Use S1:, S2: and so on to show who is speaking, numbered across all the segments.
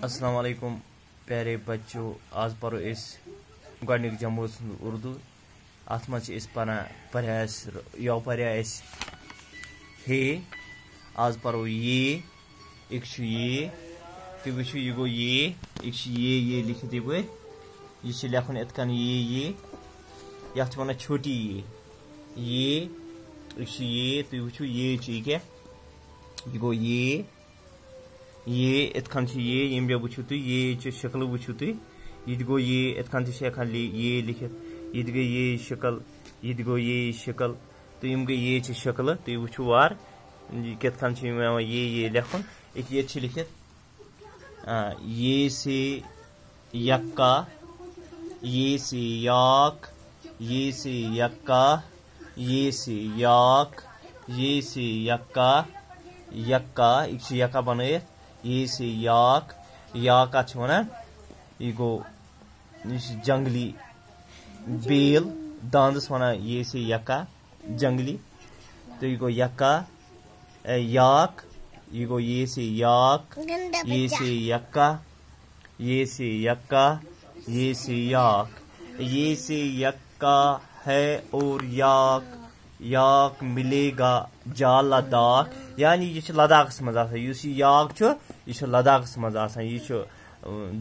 S1: अस्सलाम वालेकुम प्यारे बच्चों। आज परो इस गणिक जमो उर्दू अत मज यो पर्या हे आज परो ये एक ये तुम वो यह गो ये लिखित यह लेखन इतकन ये यथ वन छोटी ये तुम वो ये क्या यह गो ये इतकन ये ये वो ये शक्ल वो यह गो ये इतकन ये लिखित यह गई ये शक्ल यह गो ये शक्ल तो यम गई ये शक्ल तुम वो वार कितकन ये लेखन एक ये लिखित ये से यक्का ये से याक ये से यक्का ये से याक ये से यक्का यक्का एक यक्का बनाए ये से याक याका वन यह गो जंगली बेल दांदस वन ये से यक्का जंगली तो यह गो यक्का याक यह गो ये से याक ये से यक्का ये से यक्का ये से याक ये से यक्का है और याक मिलेगा जा लद्दाख यानी यह लद्दाख मज याक यह लद्दाख मज यह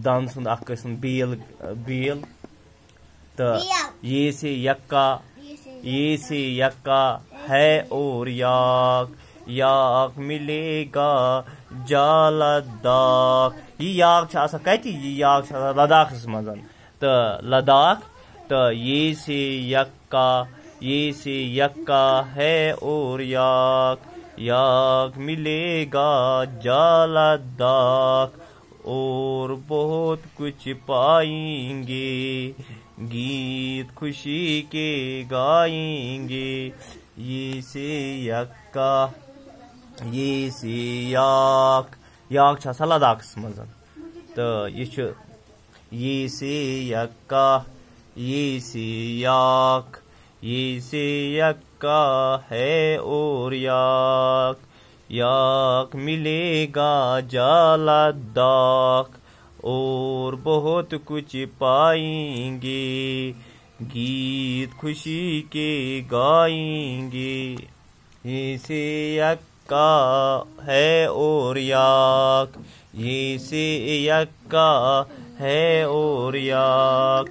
S1: दान सुंद किस्म बेल तो ये से यक्का है और याक मिलेगा जा लद्दाख यह याक कत यह याक लद्दाख मज तो लद्दाख तो ये से यक्का है और याक मिलेगा जा लद्दाख और बहुत कुछ पाएंगे गीत खुशी के गाएंगे ये से यक्का ये से याक लद्दाख मज तो ये से यक्का ये से यक्का है और याक मिलेगा जा लद्दाख और बहुत कुछ पाएंगे गीत खुशी के गाएंगे ये से यक्का है और ये से यक्का है और याक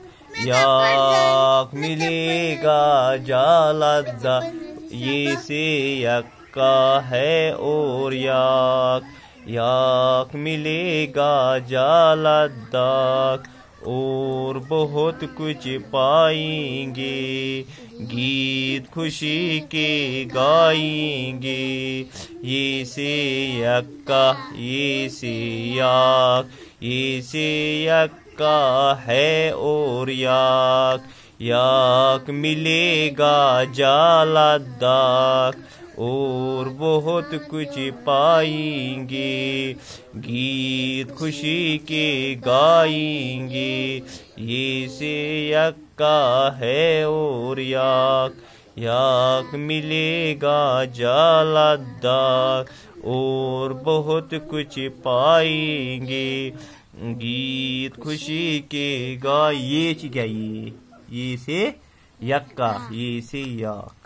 S1: मिलेगा जा लद्दाख ये से यक्का है और याक मिलेगा जा लद्दाख और बहुत कुछ पाएंगे गीत खुशी के गाएंगे ये से यक्का ये से यक्का है और याक मिलेगा जा लद्दाख और बहुत कुछ पाएंगे गीत खुशी के गाएंगे ये से यक्का है और याक मिलेगा जा लद्दाख और बहुत कुछ पाएंगे गीत खुशी के ये क्या ये से यक्का ये से याक।